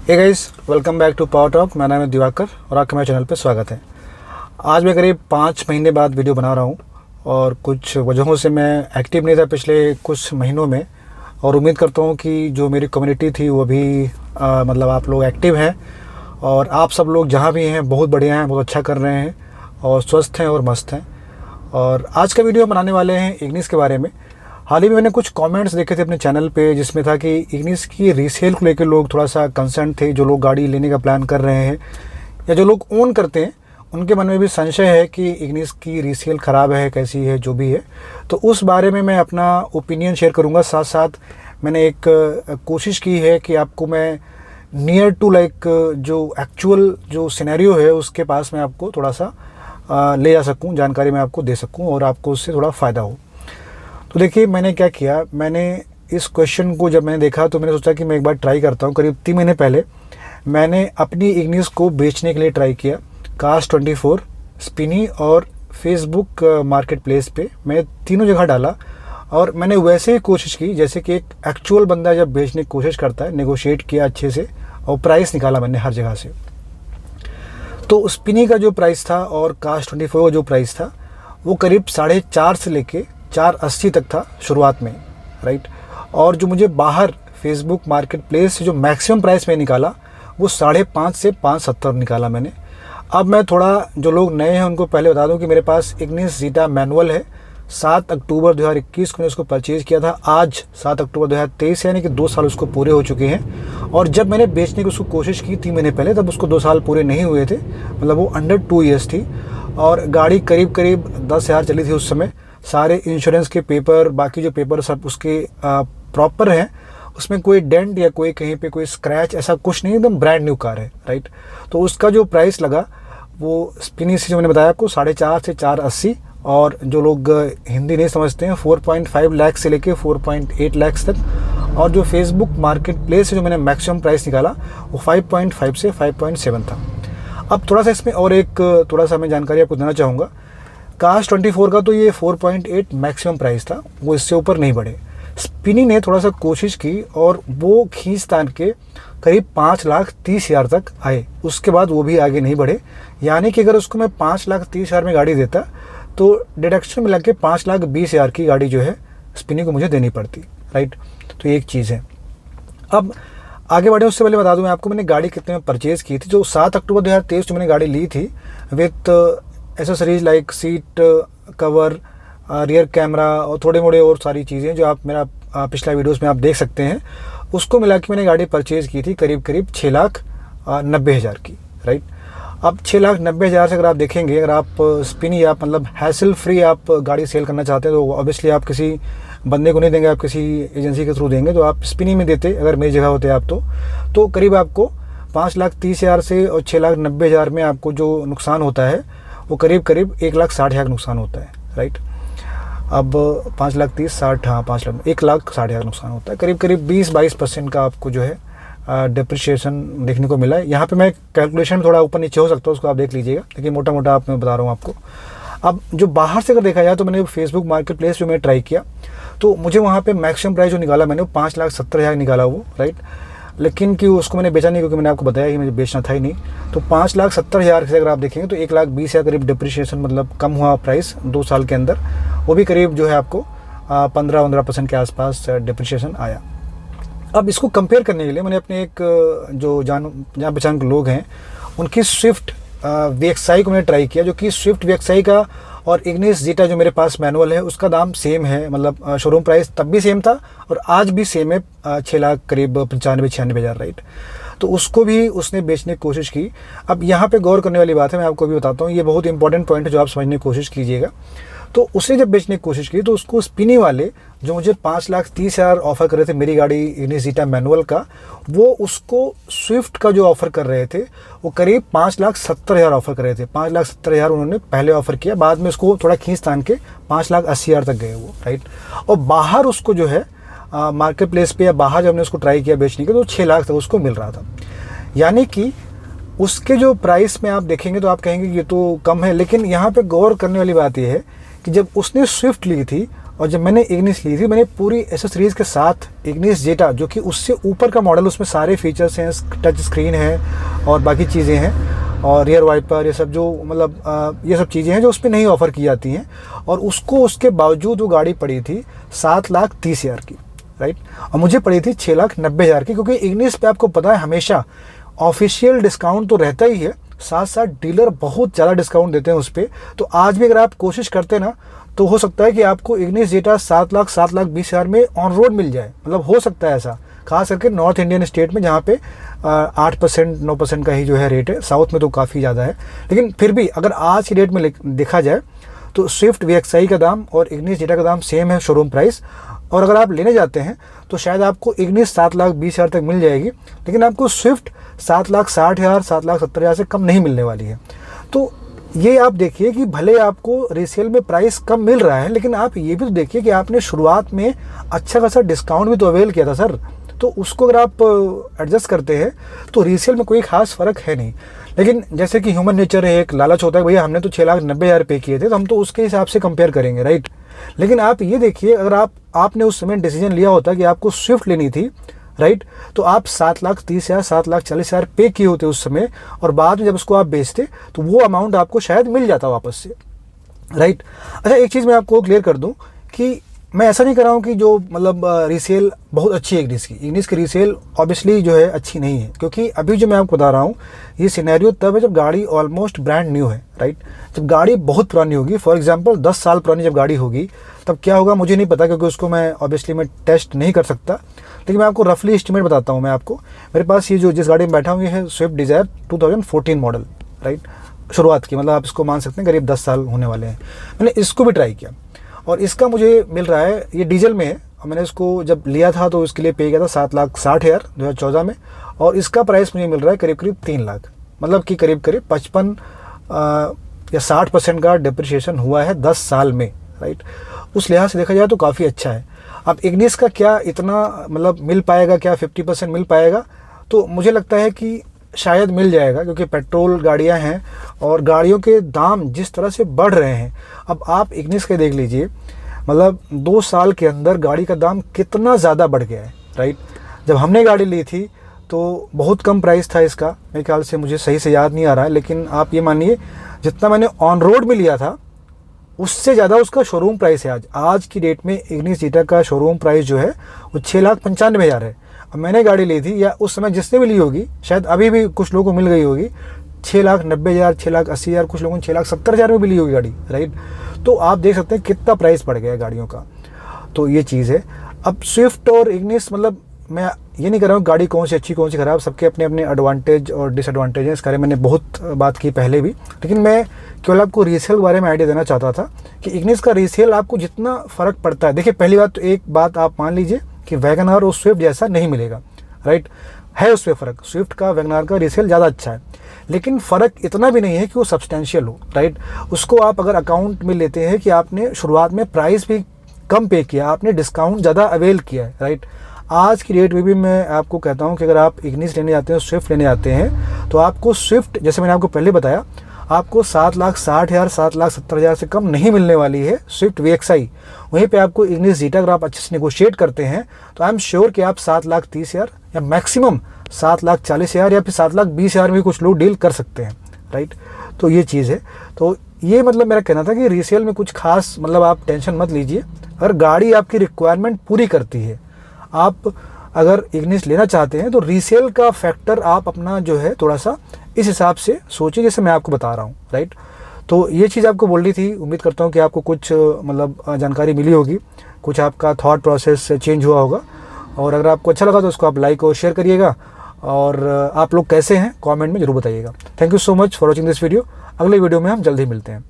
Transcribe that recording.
Hey guys, welcome back to power talk. मेरा नाम है दिवाकर और आपके मेरे चैनल पे स्वागत है। आज मैं करीब 5 महीने बाद वीडियो बना रहा हूँ और कुछ वजहों से मैं एक्टिव नहीं था पिछले कुछ महीनों में, और उम्मीद करता हूँ कि जो मेरी कम्युनिटी थी वो भी मतलब आप लोग एक्टिव हैं और आप सब लोग जहाँ भी हैं बहुत बढ़िया हैं, बहुत अच्छा कर रहे हैं और स्वस्थ हैं और मस्त हैं। और आज का वीडियो बनाने वाले हैं इग्निस के बारे में। हाल ही में मैंने कुछ कमेंट्स देखे थे अपने चैनल पे जिसमें था कि इग्निस की रीसेल को लेकर लोग थोड़ा सा कंसर्न थे। जो लोग गाड़ी लेने का प्लान कर रहे हैं या जो लोग ओन करते हैं उनके मन में भी संशय है कि इग्निस की रीसेल ख़राब है, कैसी है, जो भी है। तो उस बारे में मैं अपना ओपिनियन शेयर करूँगा। साथ साथ मैंने एक कोशिश की है कि आपको मैं नियर टू लाइक जो एक्चुअल जो सिनेरियो है उसके पास मैं आपको थोड़ा सा ले जा सकूँ, जानकारी मैं आपको दे सकूँ और आपको उससे थोड़ा फ़ायदा हो। तो देखिए मैंने क्या किया, मैंने इस क्वेश्चन को जब मैंने देखा तो मैंने सोचा कि मैं एक बार ट्राई करता हूँ। करीब 3 महीने पहले मैंने अपनी इग्निस को बेचने के लिए ट्राई किया। Cars24, स्पिनी और फेसबुक मार्केट प्लेस पे मैं तीनों जगह डाला और मैंने वैसे ही कोशिश की जैसे कि एक एक्चुअल बंदा जब बेचने की कोशिश करता है। नेगोशिएट किया अच्छे से और प्राइस निकाला मैंने हर जगह से। तो स्पिनी का जो प्राइस था और Cars24 का जो प्राइस था वो करीब 4.5 से लेके 4.80 तक था शुरुआत में, राइट। और जो मुझे बाहर फेसबुक मार्केट प्लेस से जो मैक्सिमम प्राइस में निकाला वो 5.5 से 5.70 निकाला मैंने। अब मैं थोड़ा जो लोग नए हैं उनको पहले बता दूं कि मेरे पास इग्निस ज़ीटा मैनुअल है। 7 अक्टूबर 2021 को मैंने उसको परचेज़ किया था। आज 7 अक्टूबर 2023 यानी कि 2 साल उसको पूरे हो चुके हैं। और जब मैंने बेचने की उसको कोशिश की 3 महीने पहले तब उसको 2 साल पूरे नहीं हुए थे, मतलब वो अंडर 2 ईयर्स थी। और गाड़ी करीब 10,000 चली थी उस समय। सारे इंश्योरेंस के पेपर, बाकी जो पेपर सब उसके प्रॉपर हैं, उसमें कोई डेंट या कोई कहीं पे कोई स्क्रैच ऐसा कुछ नहीं, एकदम ब्रांड न्यू कार है, राइट। तो उसका जो प्राइस लगा वो स्पिनी से जो मैंने बताया आपको 4.5 से 4.80, और जो लोग हिंदी नहीं समझते हैं 4.5 लाख से लेके 4.8 लाख तक। और जो फेसबुक मार्केट प्लेस से जो मैंने मैक्सिमम प्राइस निकाला वो 5.5 से 5.7 था। अब थोड़ा सा इसमें और एक थोड़ा सा मैं जानकारी आपको देना चाहूँगा। Cars24 का तो ये 4.8 मैक्सिमम प्राइस था, वो इससे ऊपर नहीं बढ़े। स्पिनी ने थोड़ा सा कोशिश की और वो खींच तान के करीब 5,30,000 तक आए। उसके बाद वो भी आगे नहीं बढ़े। यानी कि अगर उसको मैं 5,30,000 में गाड़ी देता तो डिडक्शन मिला के 5,20,000 की गाड़ी जो है स्पिनी को मुझे देनी पड़ती, राइट। तो एक चीज़ है। अब आगे बढ़े उससे पहले बता दूं मैं आपको मैंने गाड़ी कितने में परचेज़ की थी। जो 7 अक्टूबर 2023 जो मैंने गाड़ी ली थी with accessories like seat cover, rear camera और थोड़े मोड़े और सारी चीज़ें जो आप मेरा पिछला वीडियोस में आप देख सकते हैं, उसको मिला के मैंने गाड़ी परचेज़ की थी करीब 6,90,000 की, राइट। अब 6,90,000 से अगर आप देखेंगे, अगर आप स्पिनी आप मतलब हैसल फ्री आप गाड़ी सेल करना चाहते हैं तो ऑब्वियसली आप किसी बंदे को नहीं देंगे, आप किसी एजेंसी के थ्रू देंगे। तो आप स्पिनी में देते अगर मेरी जगह होते आप तो करीब आपको 5,30,000 से और 6,90,000 में आपको जो नुकसान होता है वो करीब 1,60,000 नुकसान होता है, राइट। अब 5,30,000 60 हाँ 1,60,000 नुकसान होता है। करीब 20-22% का आपको जो है डिप्रिशिएशन देखने को मिला है। यहाँ पे मैं कैलकुलेशन में थोड़ा ऊपर नीचे हो सकता है, उसको आप देख लीजिएगा, लेकिन मोटा मोटा आप मैं बता रहा हूँ आपको। अब जो बाहर से अगर देखा जाए तो मैंने फेसबुक मार्केट प्लेस जो मैंने ट्राई किया तो मुझे वहाँ पे मैक्सिमम प्राइस जो निकाला मैंने वो 5,70,000 निकाला वो, राइट। लेकिन कि उसको मैंने बेचा नहीं क्योंकि मैंने आपको बताया कि मुझे बेचना था ही नहीं। तो 5,70,000 से अगर आप देखेंगे तो 1,20,000 करीब डिप्रिशिएशन मतलब कम हुआ प्राइस 2 साल के अंदर। वो भी करीब जो है आपको 15% के आसपास डिप्रिशिएशन आया। अब इसको कंपेयर करने के लिए मैंने अपने एक जो जान पहचान के लोग हैं उनकी स्विफ्ट वीएक्सआई को मैंने ट्राई किया, जो कि स्विफ्ट वीएक्सआई का और इग्निस ज़ीटा जो मेरे पास मैनुअल है उसका दाम सेम है। मतलब शोरूम प्राइस तब भी सेम था और आज भी सेम है, 6 लाख करीब 95-96 हज़ार, राइट। तो उसको भी उसने बेचने की कोशिश की। अब यहाँ पे गौर करने वाली बात है, मैं आपको भी बताता हूँ, ये बहुत इंपॉर्टेंट पॉइंट है जो आप समझने की कोशिश कीजिएगा। तो उसने जब बेचने की कोशिश की तो उसको स्पिनी वाले जो मुझे 5,30,000 ऑफ़र कर रहे थे मेरी गाड़ी इग्निस ज़ीटा मैनुअल का, वो उसको स्विफ्ट का जो ऑफ़र कर रहे थे वो करीब 5,70,000 ऑफ़र कर रहे थे। 5,70,000 उन्होंने पहले ऑफ़र किया, बाद में उसको थोड़ा खींच तान के 5,80,000 तक गए वो, राइट। और बाहर उसको जो है मार्केट प्लेस पे या बाहर जब हमने उसको ट्राई किया बेचने के तो 6 लाख तक उसको मिल रहा था। यानी कि उसके जो प्राइस में आप देखेंगे तो आप कहेंगे ये तो कम है। लेकिन यहाँ पे गौर करने वाली बात यह है कि जब उसने स्विफ्ट ली थी और जब मैंने इग्निस ली थी, मैंने पूरी एसेसरीज़ के साथ इग्निस जेटा, जो कि उससे ऊपर का मॉडल, उसमें सारे फीचर्स हैं, टच स्क्रीन है और बाकी चीज़ें हैं, और रियर वाइपर, ये सब जो मतलब ये सब चीज़ें हैं जो उस पर नहीं ऑफ़र की जाती हैं, और उसको उसके बावजूद वो गाड़ी पड़ी थी 7,30,000 की, राइट। और मुझे पड़ी थी 6,90,000 की, क्योंकि इग्निस पे आपको पता है हमेशा ऑफिशियल डिस्काउंट तो रहता ही है, साथ साथ डीलर बहुत ज़्यादा डिस्काउंट देते हैं उस पर। तो आज भी अगर आप कोशिश करते ना, तो हो सकता है कि आपको इग्निस जेटा 7,20,000 में ऑन रोड मिल जाए, मतलब हो सकता है ऐसा, खास करके नॉर्थ इंडियन स्टेट में जहाँ पे 8% 9% का ही जो है रेट है। साउथ में तो काफ़ी ज़्यादा है, लेकिन फिर भी अगर आज की डेट में देखा जाए तो स्विफ्ट VXI का दाम और इग्निस जेटा का दाम सेम है, शोरूम प्राइस। और अगर आप लेने जाते हैं तो शायद आपको इग्निस 7,20,000 तक मिल जाएगी, लेकिन आपको स्विफ्ट 7,60,000 7,70,000 से कम नहीं मिलने वाली है। तो ये आप देखिए कि भले आपको रीसेल में प्राइस कम मिल रहा है, लेकिन आप ये भी तो देखिए कि आपने शुरुआत में अच्छा खासा डिस्काउंट भी तो अवेल किया था सर। तो उसको अगर आप एडजस्ट करते हैं तो रीसेल में कोई खास फ़र्क है नहीं। लेकिन जैसे कि ह्यूमन नेचर है, एक लालच होता है, भैया हमने तो 6,90,000 पे किए थे, तो हम तो उसके हिसाब से कंपेयर करेंगे, राइट। लेकिन आप ये देखिए, अगर आपने उस समय डिसीजन लिया होता कि आपको स्विफ्ट लेनी थी, राइट, तो आप 7,30,000 7,40,000 पे किए होते उस समय, और बाद में जब उसको आप बेचते तो वो अमाउंट आपको शायद मिल जाता वापस से, राइट। अच्छा, एक चीज़ मैं आपको क्लियर कर दूं कि मैं ऐसा नहीं कर रहा हूँ कि जो मतलब रीसेल बहुत अच्छी है इग्निस की रीसेल ऑब्वियसली जो है अच्छी नहीं है, क्योंकि अभी जो मैं आपको बता रहा हूँ ये सिनेरियो तब है जब गाड़ी ऑलमोस्ट ब्रांड न्यू है, राइट। जब गाड़ी बहुत पुरानी होगी, फॉर एग्जांपल 10 साल पुरानी जब गाड़ी होगी, तब क्या होगा मुझे नहीं पता, क्योंकि उसको मैं ऑब्वियसली मैं टेस्ट नहीं कर सकता। लेकिन मैं आपको रफली एस्टिमेट बताता हूँ। मैं आपको, मेरे पास ये जो जिस गाड़ी में बैठा हूँ ये है स्विफ्ट डिज़ायर 2014 मॉडल, राइट, शुरुआत की, मतलब आप इसको मान सकते हैं करीब 10 साल होने वाले हैं। मैंने इसको भी ट्राई किया और इसका मुझे मिल रहा है, ये डीजल में है, और मैंने इसको जब लिया था तो इसके लिए पे किया था 7,60,000 2014 में, और इसका प्राइस मुझे मिल रहा है करीब करीब 3 लाख, मतलब कि करीब करीब 55 या 60% का डिप्रिशिएशन हुआ है 10 साल में, राइट। उस लिहाज से देखा जाए तो काफ़ी अच्छा है। अब इग्निस का क्या इतना मतलब मिल पाएगा, क्या 50% मिल पाएगा? तो मुझे लगता है कि शायद मिल जाएगा, क्योंकि पेट्रोल गाड़ियां हैं और गाड़ियों के दाम जिस तरह से बढ़ रहे हैं। अब आप इग्निस के देख लीजिए, मतलब 2 साल के अंदर गाड़ी का दाम कितना ज़्यादा बढ़ गया है, राइट। जब हमने गाड़ी ली थी तो बहुत कम प्राइस था इसका, मेरे ख्याल से, मुझे सही से याद नहीं आ रहा है, लेकिन आप ये मानिए जितना मैंने ऑन रोड में लिया था उससे ज़्यादा उसका शोरूम प्राइस है। आज की डेट में इग्निस जेटा का शोरूम प्राइस जो है वो 6,95,000 है। अब मैंने गाड़ी ली थी, या उस समय जिसने भी ली होगी, शायद अभी भी कुछ लोगों को मिल गई होगी 6,90,000 6,80,000, कुछ लोगों ने 6,70,000 में भी ली होगी गाड़ी, राइट। तो आप देख सकते हैं कितना प्राइस बढ़ गया है गाड़ियों का। तो ये चीज़ है। अब स्विफ्ट और इग्निस, मतलब मैं ये नहीं कर रहा हूँ गाड़ी कौन सी अच्छी कौन सी ख़राब, सबके अपने अपने एडवांटेज और डिसएडवांटेज हैं। इस बारे में मैंने बहुत बात की पहले भी, लेकिन मैं केवल आपको रीसेल के बारे में आइडिया देना चाहता था कि इग्निस का रीसेल आपको जितना फ़र्क पड़ता है, देखिए पहली बात तो एक बात आप मान लीजिए कि वैगन आर और स्विफ्ट जैसा नहीं मिलेगा, राइट। है उसमें फ़र्क, स्विफ्ट का वैगन आर का रीसेल ज़्यादा अच्छा है, लेकिन फ़र्क इतना भी नहीं है कि वो सब्सटेंशियल हो, राइट। उसको आप अगर अकाउंट में लेते हैं कि आपने शुरुआत में प्राइस भी कम पे किया, आपने डिस्काउंट ज़्यादा अवेल किया है, राइट। आज की डेट में भी मैं आपको कहता हूं कि अगर आप इग्निस लेने जाते हैं, स्विफ्ट लेने जाते हैं, तो आपको स्विफ्ट, जैसे मैंने आपको पहले बताया, आपको 7,60,000 7,70,000 से कम नहीं मिलने वाली है स्विफ्ट VXI। वहीं पे आपको इग्निस जेटा अगर आप अच्छे से नेगोशिएट करते हैं तो आई एम श्योर कि आप 7,30,000 या मैक्सिमम 7,40,000 या फिर 7,20,000 में कुछ लोग डील कर सकते हैं, राइट। तो ये चीज़ है। तो ये मतलब मेरा कहना था कि रीसेल में कुछ खास मतलब आप टेंशन मत लीजिए, अगर गाड़ी आपकी रिक्वायरमेंट पूरी करती है, आप अगर इग्निस लेना चाहते हैं तो रीसेल का फैक्टर आप अपना जो है थोड़ा सा इस हिसाब से सोचिए, जैसे मैं आपको बता रहा हूँ, राइट। तो ये चीज़ आपको बोलनी थी। उम्मीद करता हूँ कि आपको कुछ मतलब जानकारी मिली होगी, कुछ आपका थॉट प्रोसेस चेंज हुआ होगा। और अगर आपको अच्छा लगा तो उसको आप लाइक और शेयर करिएगा, और आप लोग कैसे हैं कमेंट में ज़रूर बताइएगा। Thank you so much for watching this video. अगले वीडियो में हम जल्द ही मिलते हैं।